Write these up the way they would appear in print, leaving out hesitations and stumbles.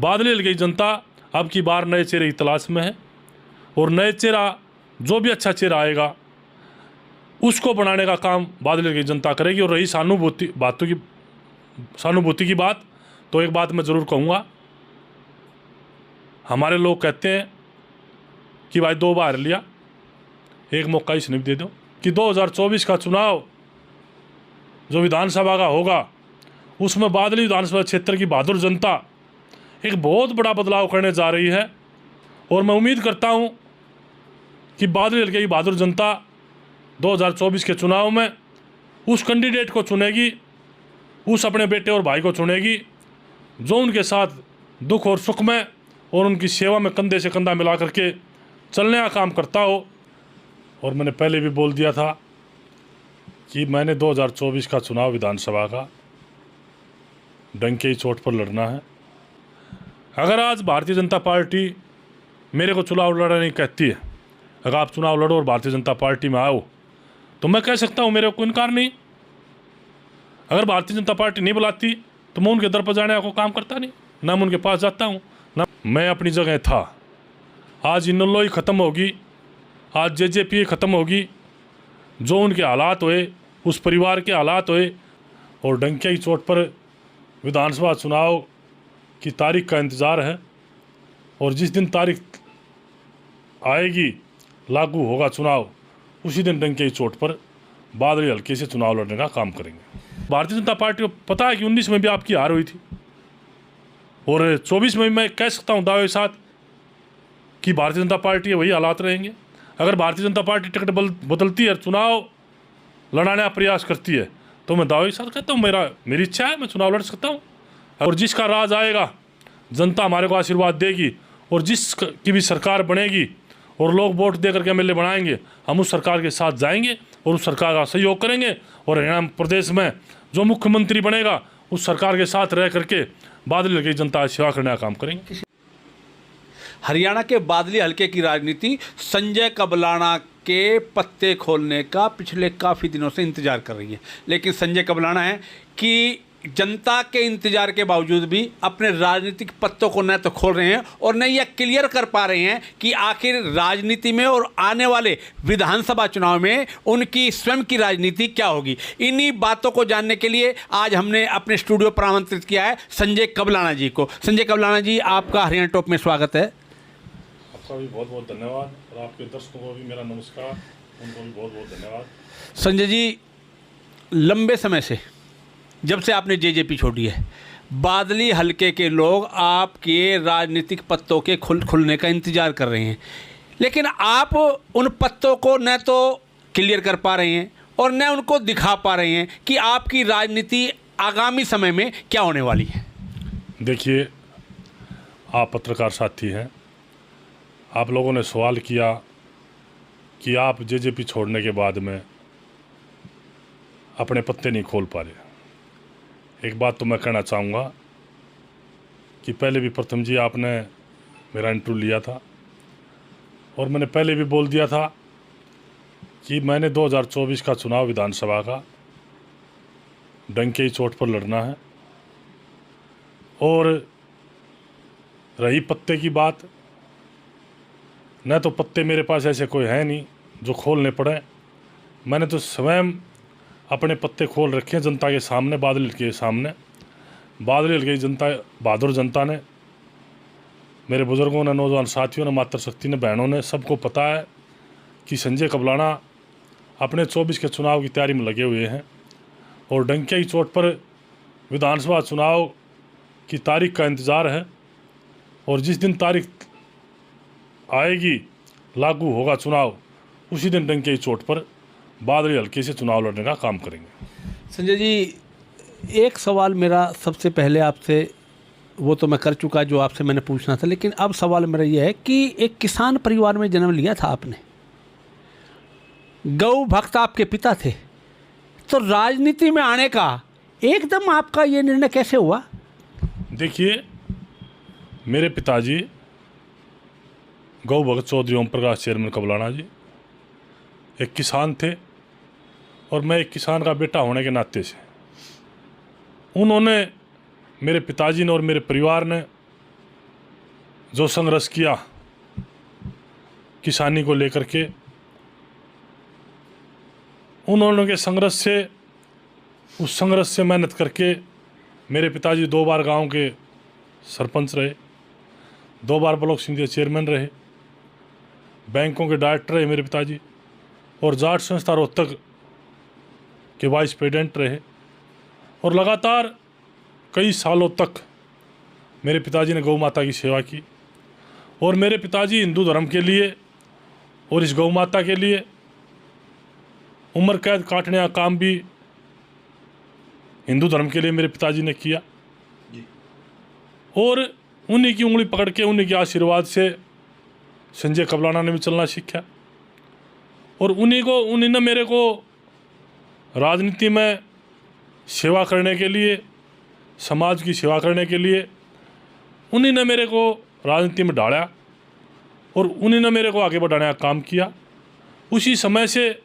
बादली हल्के की जनता अब की बार नए चेहरे की तलाश में है और नए चेहरा जो भी अच्छा चेहरा आएगा उसको बनाने का काम बादली हल्के की जनता करेगी। और रही सहानुभूति की बात, तो एक बात मैं ज़रूर कहूँगा, हमारे लोग कहते हैं कि भाई 2 बार लिया, एक मौका इसने भी दे दो, कि 2024 का चुनाव जो विधानसभा का होगा उसमें बादली विधानसभा क्षेत्र की बहादुर जनता एक बहुत बड़ा बदलाव करने जा रही है। और मैं उम्मीद करता हूं कि बादली हल्के की बहादुर जनता 2024 के चुनाव में उस कैंडिडेट को चुनेगी, उस अपने बेटे और भाई को चुनेगी जो उनके साथ दुख और सुख में और उनकी सेवा में कंधे से कंधा मिला करके चलने का काम करता हो। और मैंने पहले भी बोल दिया था कि मैंने 2024 का चुनाव विधानसभा का डंके की चोट पर लड़ना है। अगर आज भारतीय जनता पार्टी मेरे को चुनाव लड़ने कहती है, अगर आप चुनाव लड़ो और भारतीय जनता पार्टी में आओ, तो मैं कह सकता हूँ मेरे को इनकार नहीं। अगर भारतीय जनता पार्टी नहीं बुलाती तो मैं उनके दर पर जाने का काम करता नहीं, ना मैं उनके पास जाता हूँ, ना मैं अपनी जगह था। आज इनलो ही ख़त्म होगी, आज जेजेपी ख़त्म होगी, जो उनके हालात हुए, उस परिवार के हालात हुए, और डंके की चोट पर विधानसभा चुनाव की तारीख का इंतज़ार है। और जिस दिन तारीख आएगी, लागू होगा चुनाव, उसी दिन डंके की चोट पर बादली हल्के से चुनाव लड़ने का काम करेंगे। भारतीय जनता पार्टी को पता है कि 19 में भी आपकी हार हुई थी और 24 में भी मैं कह सकता हूँ दावे के साथ कि भारतीय जनता पार्टी वही हालात रहेंगे। अगर भारतीय जनता पार्टी टिकट बदलती है, चुनाव लड़ाने का प्रयास करती है, तो मैं दावे के साथ कहता हूँ मेरी इच्छा है, मैं चुनाव लड़ सकता हूँ। और जिसका राज आएगा, जनता हमारे को आशीर्वाद देगी और जिसकी भी सरकार बनेगी और लोग वोट दे करके एमएलए बनाएंगे, हम उस सरकार के साथ जाएंगे और उस सरकार का सहयोग करेंगे। और हरियाणा प्रदेश में जो मुख्यमंत्री बनेगा उस सरकार के साथ रह करके बादली हल्के की जनता की सेवा करने का काम करेंगे। हरियाणा के बादली हल्के की राजनीति संजय कबलाना के पत्ते खोलने का पिछले काफ़ी दिनों से इंतजार कर रही है, लेकिन संजय कबलाना है कि जनता के इंतजार के बावजूद भी अपने राजनीतिक पत्तों को न तो खोल रहे हैं और न यह क्लियर कर पा रहे हैं कि आखिर राजनीति में और आने वाले विधानसभा चुनाव में उनकी स्वयं की राजनीति क्या होगी। इन्हीं बातों को जानने के लिए आज हमने अपने स्टूडियो पर आमंत्रित किया है संजय कबलाना जी को। संजय कबलाना जी, आपका हरियाणा टॉप में स्वागत है। आपका भी बहुत बहुत धन्यवाद और आपके दर्शकों को भी मेरा नमस्कार, उनको भी बहुत बहुत धन्यवाद। संजय जी, लंबे समय से जब से आपने जेजेपी छोड़ी है, बादली हल्के के लोग आपके राजनीतिक पत्तों के खुलने का इंतज़ार कर रहे हैं, लेकिन आप उन पत्तों को न तो क्लियर कर पा रहे हैं और न उनको दिखा पा रहे हैं कि आपकी राजनीति आगामी समय में क्या होने वाली है। देखिए, आप पत्रकार साथी हैं, आप लोगों ने सवाल किया कि आप जेजेपी छोड़ने के बाद में अपने पत्ते नहीं खोल पा रहे। एक बात तो मैं कहना चाहूँगा कि पहले भी प्रथम जी आपने मेरा इंटरव्यू लिया था और मैंने पहले भी बोल दिया था कि मैंने 2024 का चुनाव विधानसभा का डंके की चोट पर लड़ना है। और रही पत्ते की बात, न तो पत्ते मेरे पास ऐसे कोई है नहीं जो खोलने पड़े। मैंने तो स्वयं अपने पत्ते खोल रखे हैं जनता के सामने, बादली हल्के के सामने। बादली हल्के की जनता, बहादुर जनता ने, मेरे बुज़ुर्गों ने, नौजवान साथियों ने, मातृशक्ति ने, बहनों ने, सबको पता है कि संजय कबलाना अपने 24 के चुनाव की तैयारी में लगे हुए हैं और डंके की चोट पर विधानसभा चुनाव की तारीख का इंतज़ार है। और जिस दिन तारीख आएगी, लागू होगा चुनाव, उसी दिन डंके की चोट पर बादली हल्के से चुनाव लड़ने का काम करेंगे। संजय जी, एक सवाल मेरा सबसे पहले आपसे, वो तो मैं कर चुका जो आपसे मैंने पूछना था, लेकिन अब सवाल मेरा ये है कि एक किसान परिवार में जन्म लिया था आपने, गौ भक्त आपके पिता थे, तो राजनीति में आने का एकदम आपका ये निर्णय कैसे हुआ? देखिए, मेरे पिताजी गौ भगत चौधरी ओम प्रकाश चेयरमैन कबलाना जी एक किसान थे और मैं एक किसान का बेटा होने के नाते से उन्होंने, मेरे पिताजी ने और मेरे परिवार ने जो संघर्ष किया किसानी को लेकर के, उन्होंने के संघर्ष से, उस संघर्ष से मेहनत करके मेरे पिताजी 2 बार गांव के सरपंच रहे, 2 बार ब्लॉक समिति चेयरमैन रहे, बैंकों के डायरेक्टर रहे मेरे पिताजी, और जाट संस्था रोहतक के वाइस प्रेसिडेंट रहे। और लगातार कई सालों तक मेरे पिताजी ने गौ माता की सेवा की। और मेरे पिताजी हिंदू धर्म के लिए और इस गौ माता के लिए उम्र कैद काटने का काम भी हिंदू धर्म के लिए मेरे पिताजी ने किया। और उन्हीं की उंगली पकड़ के, उन्हीं के आशीर्वाद से संजय कबलाना ने भी चलना सीखा। और उन्हीं ने मेरे को राजनीति में सेवा करने के लिए, समाज की सेवा करने के लिए, उन्हीं ने मेरे को राजनीति में डाला और उन्हीं ने मेरे को आगे बढ़ाने का काम किया। उसी समय से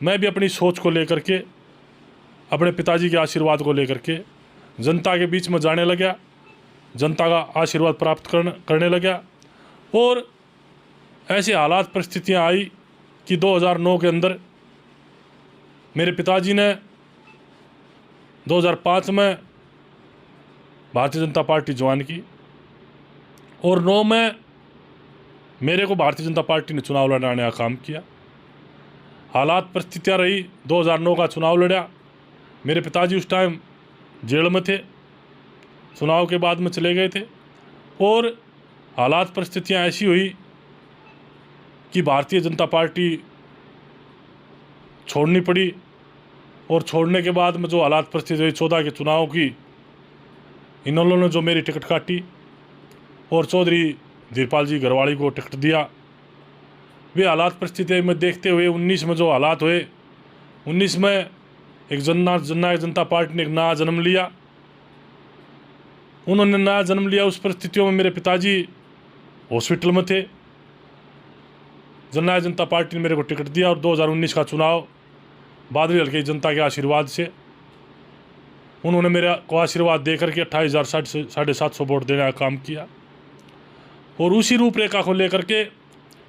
मैं भी अपनी सोच को लेकर के, अपने पिताजी के आशीर्वाद को लेकर के जनता के बीच में जाने लगा, जनता का आशीर्वाद प्राप्त करने लगा। और ऐसे हालात परिस्थितियां आई कि 2009 के अंदर मेरे पिताजी ने 2005 में भारतीय जनता पार्टी ज्वाइन की और 9 में मेरे को भारतीय जनता पार्टी ने चुनाव लड़ाने का काम किया। हालात परिस्थितियाँ रही, 2009 का चुनाव लड़ा। मेरे पिताजी उस टाइम जेल में थे, चुनाव के बाद में चले गए थे। और हालात परिस्थितियाँ ऐसी हुई कि भारतीय जनता पार्टी छोड़नी पड़ी। और छोड़ने के बाद में जो हालात परिस्थिति हुई 14 के चुनाव की, इन लोगों ने जो मेरी टिकट काटी और चौधरी धीरपाल जी घरवाली को टिकट दिया, वे हालात परिस्थितियों में देखते हुए 19 में जो हालात हुए, 19 में एक जननायक जनता पार्टी ने एक नया जन्म लिया। उन्होंने नया जन्म लिया। उस परिस्थितियों में मेरे पिताजी हॉस्पिटल में थे। जननायक जनता पार्टी ने मेरे को टिकट दिया और 2019 का चुनाव बादली हल्के की जनता के आशीर्वाद से उन्होंने मेरे को आशीर्वाद दे करके 28,750 वोट देने का काम किया। और उसी रूपरेखा को लेकर के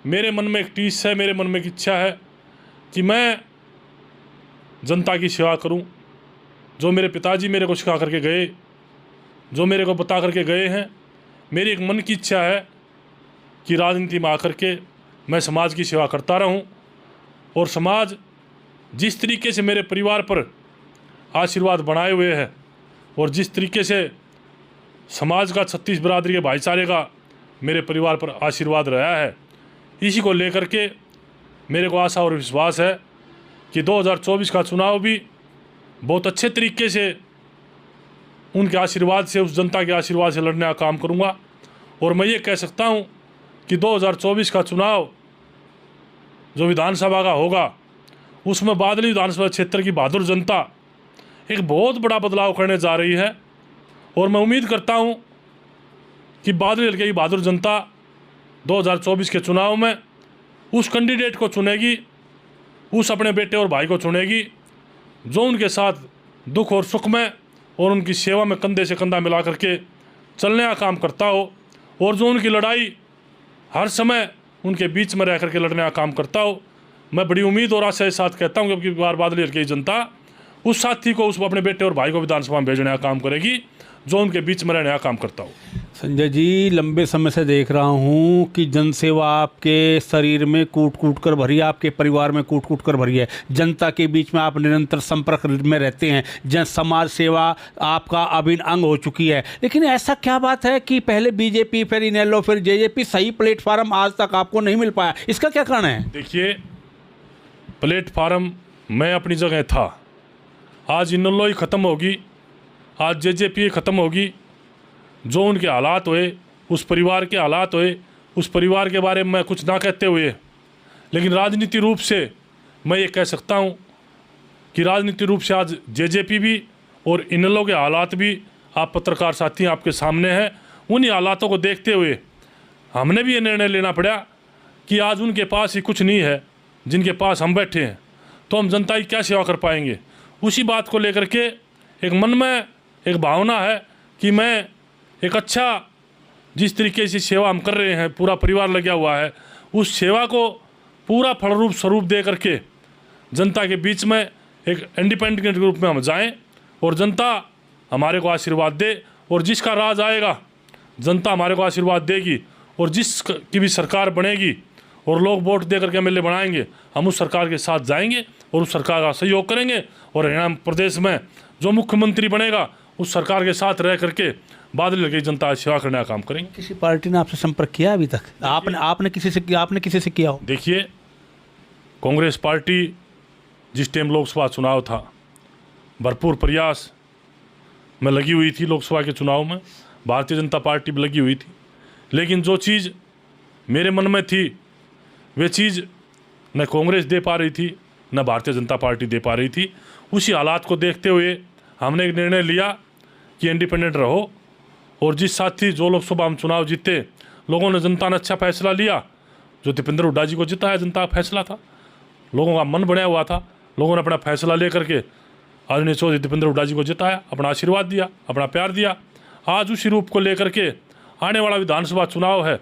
मेरे मन में एक टीस है, मेरे मन में एक इच्छा है कि मैं जनता की सेवा करूं। जो मेरे पिताजी मेरे को सिखा करके गए, जो मेरे को बता करके गए हैं, मेरी एक मन की इच्छा है कि राजनीति में आकर के मैं समाज की सेवा करता रहूं। और समाज जिस तरीके से मेरे परिवार पर आशीर्वाद बनाए हुए है और जिस तरीके से समाज का 36 बिरादरी के भाईचारे का मेरे परिवार पर आशीर्वाद रहा है, इसी को लेकर के मेरे को आशा और विश्वास है कि 2024 का चुनाव भी बहुत अच्छे तरीके से उनके आशीर्वाद से, उस जनता के आशीर्वाद से लड़ने का काम करूंगा। और मैं ये कह सकता हूं कि 2024 का चुनाव जो विधानसभा का होगा, उसमें बादली विधानसभा क्षेत्र की बहादुर जनता एक बहुत बड़ा बदलाव करने जा रही है। और मैं उम्मीद करता हूं कि बादली हल्के की बहादुर जनता 2024 के चुनाव में उस कैंडिडेट को चुनेगी, उस अपने बेटे और भाई को चुनेगी जो उनके साथ दुख और सुख में और उनकी सेवा में कंधे से कंधा मिला करके चलने का काम करता हो, और जो उनकी लड़ाई हर समय उनके बीच में रह करके लड़ने का काम करता हो। मैं बड़ी उम्मीद और आशा के साथ कहता हूँ कि अब की बार बादली हल्के की जनता उस साथी को, उस अपने बेटे और भाई को विधानसभा में भेजने का काम करेगी जो उनके बीच में रहने का काम करता हो। संजय जी, लंबे समय से देख रहा हूँ कि जनसेवा आपके शरीर में कूट कूट कर भरी है, आपके परिवार में कूट कूट कर भरी है। जनता के बीच में आप निरंतर संपर्क में रहते हैं, जन समाज सेवा आपका अभिन्न अंग हो चुकी है। लेकिन ऐसा क्या बात है कि पहले बीजेपी, फिर इनेलो, फिर जेजेपी, सही प्लेटफार्म आज तक आपको नहीं मिल पाया? इसका क्या कारण है? देखिए, प्लेटफार्म मैं अपनी जगह था। आज इनेलो ही ख़त्म होगी, आज जेजेपी ख़त्म होगी। जो उनके हालात हुए, उस परिवार के हालात हुए, उस परिवार के बारे में मैं कुछ ना कहते हुए, लेकिन राजनीति रूप से मैं ये कह सकता हूँ कि राजनीति रूप से आज जेजेपी भी और इनेलो के हालात भी आप पत्रकार साथी आपके सामने हैं। उन्हीं हालातों को देखते हुए हमने भी ये निर्णय लेना पड़ा कि आज उनके पास ही कुछ नहीं है जिनके पास हम बैठे हैं, तो हम जनता की क्या सेवा कर पाएंगे। उसी बात को लेकर के एक मन में एक भावना है कि मैं एक अच्छा जिस तरीके से सेवा हम कर रहे हैं, पूरा परिवार लगा हुआ है, उस सेवा को पूरा फलरूप स्वरूप दे करके जनता के बीच में एक इंडिपेंडेंट के रूप में हम जाएं और जनता हमारे को आशीर्वाद दे, और जिसका राज आएगा जनता हमारे को आशीर्वाद देगी, और जिस की भी सरकार बनेगी और लोग वोट दे करके एमएलए बनाएंगे, हम उस सरकार के साथ जाएंगे और उस सरकार का सहयोग करेंगे। और हरियाणा प्रदेश में जो मुख्यमंत्री बनेगा उस सरकार के साथ रह करके बादल हल्के की जनता की सेवा करने का काम करेंगे। किसी पार्टी ने आपसे संपर्क किया अभी तक? आपने किसी से किया हो? देखिए, कांग्रेस पार्टी जिस टाइम लोकसभा चुनाव था भरपूर प्रयास में लगी हुई थी, लोकसभा के चुनाव में भारतीय जनता पार्टी भी लगी हुई थी, लेकिन जो चीज़ मेरे मन में थी वे चीज़ न कांग्रेस दे पा रही थी न भारतीय जनता पार्टी दे पा रही थी। उसी हालात को देखते हुए हमने एक निर्णय लिया कि इंडिपेंडेंट रहो, और जिस साथी जो लोकसभा हम चुनाव जीते, लोगों ने, जनता ने अच्छा फैसला लिया। जो दीपेंद्र हुड्डा जी को जिताया जनता का फैसला था, लोगों का मन बनाया हुआ था, लोगों ने अपना फैसला ले करके आदरणीय चौधरी दीपेंद्र हुड्डा जी को जिताया, अपना आशीर्वाद दिया, अपना प्यार दिया। आज उसी रूप को लेकर के आने वाला विधानसभा चुनाव है,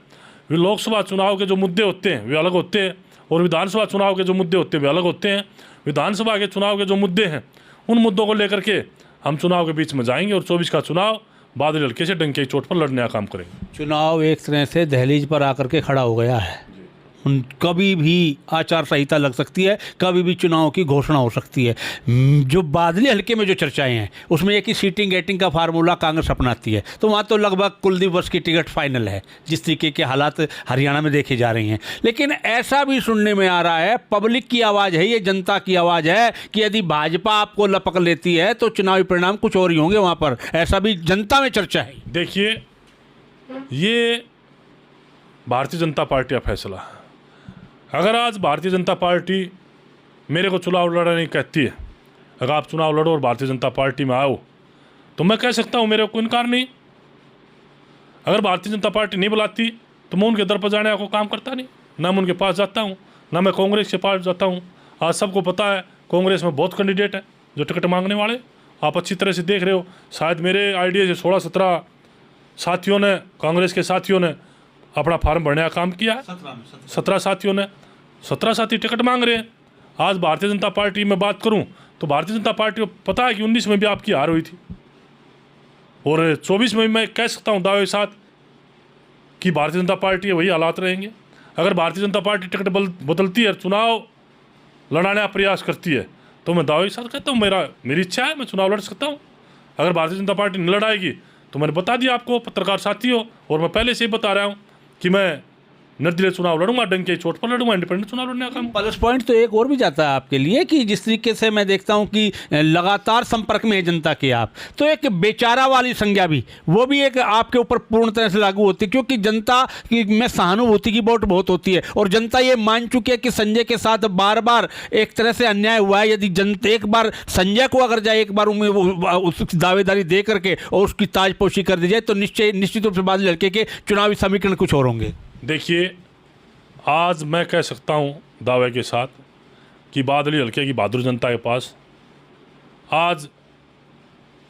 वे लोकसभा चुनाव के जो मुद्दे होते हैं वे अलग होते हैं, और विधानसभा चुनाव के जो मुद्दे होते हैं वे अलग होते हैं। विधानसभा के चुनाव के जो मुद्दे हैं उन मुद्दों को लेकर के हम चुनाव के बीच में जाएंगे, और 24 का चुनाव बादल हल्के से डंके की चोट पर लड़ने का काम करेंगे। चुनाव एक तरह से दहलीज पर आकर के खड़ा हो गया है। कभी भी आचार संहिता लग सकती है, कभी भी चुनाव की घोषणा हो सकती है। जो बादली हल्के में जो चर्चाएं हैं उसमें एक ही सीटिंग गेटिंग का फार्मूला कांग्रेस अपनाती है, तो वहाँ तो लगभग कुलदीप बस की टिकट फाइनल है, जिस तरीके के हालात हरियाणा में देखे जा रहे हैं। लेकिन ऐसा भी सुनने में आ रहा है, पब्लिक की आवाज़ है, ये जनता की आवाज़ है कि यदि भाजपा आपको लपक लेती है तो चुनावी परिणाम कुछ और ही होंगे वहाँ पर, ऐसा भी जनता में चर्चा है। देखिए, ये भारतीय जनता पार्टी का फैसला है। अगर आज भारतीय जनता पार्टी मेरे को चुनाव लड़ने कहती है, अगर आप चुनाव लड़ो और भारतीय जनता पार्टी में आओ, तो मैं कह सकता हूँ मेरे को इनकार नहीं। अगर भारतीय जनता पार्टी नहीं बुलाती तो मैं उनके दर पर जाने का काम करता नहीं, ना मैं उनके पास जाता हूँ, ना मैं कांग्रेस के पास जाता हूँ। आज सबको पता है कांग्रेस में बहुत कैंडिडेट है जो टिकट मांगने वाले, आप अच्छी तरह से देख रहे हो। शायद मेरे आइडिया से 16-17 साथियों ने, कांग्रेस के साथियों ने अपना फार्म भरने का काम किया है। 17 साथियों ने, 17 साथी टिकट मांग रहे हैं। आज भारतीय जनता पार्टी में बात करूं तो भारतीय जनता पार्टी को पता है कि 19 में भी आपकी हार हुई थी, और 24 में भी मैं कह सकता हूं दावे के साथ कि भारतीय जनता पार्टी वही हालात रहेंगे। अगर भारतीय जनता पार्टी टिकट बदलती है, चुनाव लड़ाने का प्रयास करती है, तो मैं दावे के साथ कहता हूँ मेरी इच्छा है, मैं चुनाव लड़ सकता हूँ। अगर भारतीय जनता पार्टी नहीं लड़ाएगी तो मैंने बता दिया आपको पत्रकार साथियों, और मैं पहले से ही बता रहा हूँ कि मैं निर्दलीय चुनाव लड़ूंगा, डंके की चोट पर लड़ूंगा, इंडिपेंडेंट चुनाव लड़ने का काम। प्लस पॉइंट तो एक और भी जाता है आपके लिए कि जिस तरीके से मैं देखता हूं कि लगातार संपर्क में है जनता के आप, तो एक बेचारा वाली संज्ञा भी, वो भी एक आपके ऊपर पूर्ण तरह से लागू होती है, क्योंकि जनता की में सहानुभूति की बहुत होती है, और जनता ये मान चुकी है कि संजय के साथ बार बार एक तरह से अन्याय हुआ है। यदि जनता एक बार संजय को अगर जाए, एक बार उसकी दावेदारी दे करके और उसकी ताजपोशी कर दी जाए, तो निश्चित रूप से बादल हल्के के चुनावी समीकरण कुछ और होंगे। देखिए, आज मैं कह सकता हूं दावे के साथ कि बादली हल्के की बहादुर जनता के पास आज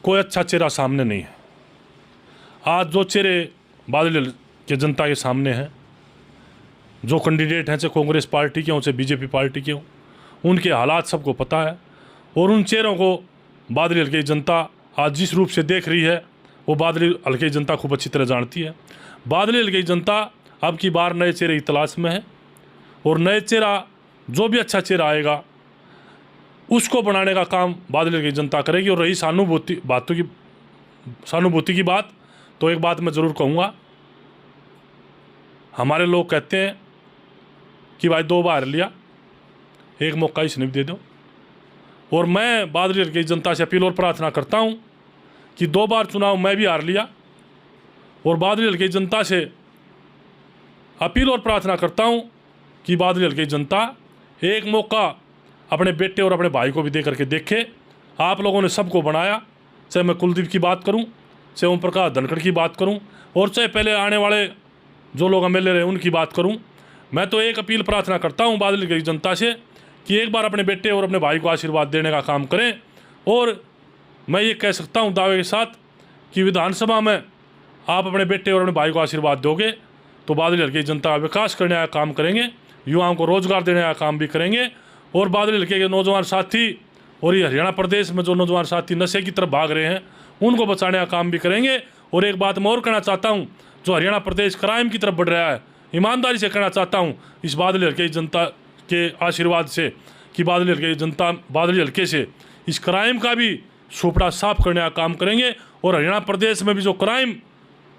कोई अच्छा चेहरा सामने नहीं है। आज जो चेहरे बादली हल्के जनता के सामने हैं, जो कैंडिडेट हैं, चाहे कांग्रेस पार्टी के हों चाहे बीजेपी पार्टी के हों, उनके हालात सबको पता है, और उन चेहरों को बादली हल्के की जनता आज जिस रूप से देख रही है वो बादली हल्के की जनता खूब अच्छी तरह जानती है। बादली हल्के की जनता अब की बार नए चेहरे की तलाश में है, और नए चेहरा, जो भी अच्छा चेहरा आएगा उसको बनाने का काम बादल हल्के की जनता करेगी। और रही सहानुभूति की बात, तो एक बात मैं ज़रूर कहूँगा, हमारे लोग कहते हैं कि भाई 2 बार लिया, एक मौका इसने भी दे दो। और मैं बादल हल्के की जनता से अपील और प्रार्थना करता हूँ कि 2 बार चुनाव मैं भी हार लिया, और बादल हल्के की जनता से अपील और प्रार्थना करता हूं कि बादल हल्के की जनता एक मौका अपने बेटे और अपने भाई को भी दे करके देखे। आप लोगों ने सबको बनाया, चाहे मैं कुलदीप की बात करूं, चाहे ओम प्रकाश धनखड़ की बात करूं, और चाहे पहले आने वाले जो लोग एमएलए रहे उनकी बात करूं। मैं तो एक अपील प्रार्थना करता हूं बादल हल्के की जनता से कि एक बार अपने बेटे और अपने भाई को आशीर्वाद देने का काम करें। और मैं ये कह सकता हूँ दावे के साथ कि विधानसभा में आप अपने बेटे और अपने भाई को आशीर्वाद दोगे तो बादली हल्के की जनता का विकास करने का काम करेंगे, युवाओं को रोजगार देने का काम भी करेंगे। और बादली हल्के के नौजवान साथी और ये हरियाणा प्रदेश में जो नौजवान साथी नशे की तरफ भाग रहे हैं उनको बचाने का काम भी करेंगे। और एक बात मैं और कहना चाहता हूँ, जो हरियाणा प्रदेश क्राइम की तरफ बढ़ रहा है, ईमानदारी से कहना चाहता हूँ इस बादली हल्के की जनता के आशीर्वाद से कि बादली हल्के की जनता बादली हल्के से इस क्राइम का भी सोपड़ा साफ करने का काम करेंगे। और हरियाणा प्रदेश में भी जो क्राइम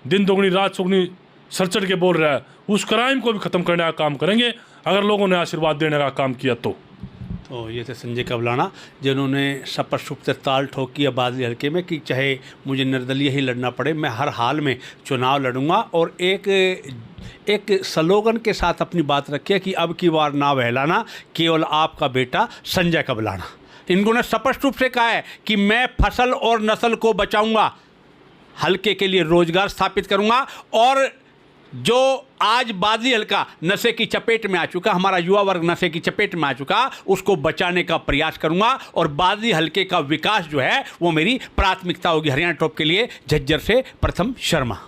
दिन दोगुनी रात चौगुनी सर चढ़ के बोल रहा है उस क्राइम को भी ख़त्म करने का काम करेंगे अगर लोगों ने आशीर्वाद देने का काम किया तो ये थे संजय कबलाना, जिन्होंने स्पष्ट ताल ठोकी है बादली हल्के में कि चाहे मुझे निर्दलीय ही लड़ना पड़े, मैं हर हाल में चुनाव लड़ूंगा। और एक स्लोगन के साथ अपनी बात रखी है कि अब की बार ना बहलाना, केवल आपका बेटा संजय कबलाना। इन्होंने स्पष्ट रूप से कहा है कि मैं फसल और नस्ल को बचाऊंगा, हल्के के लिए रोजगार स्थापित करूंगा। और जो आज बादली हल्का नशे की चपेट में आ चुका, हमारा युवा वर्ग नशे की चपेट में आ चुका, उसको बचाने का प्रयास करूंगा। और बादली हल्के का विकास जो है वो मेरी प्राथमिकता होगी। हरियाणा टॉप के लिए झज्जर से प्रथम शर्मा।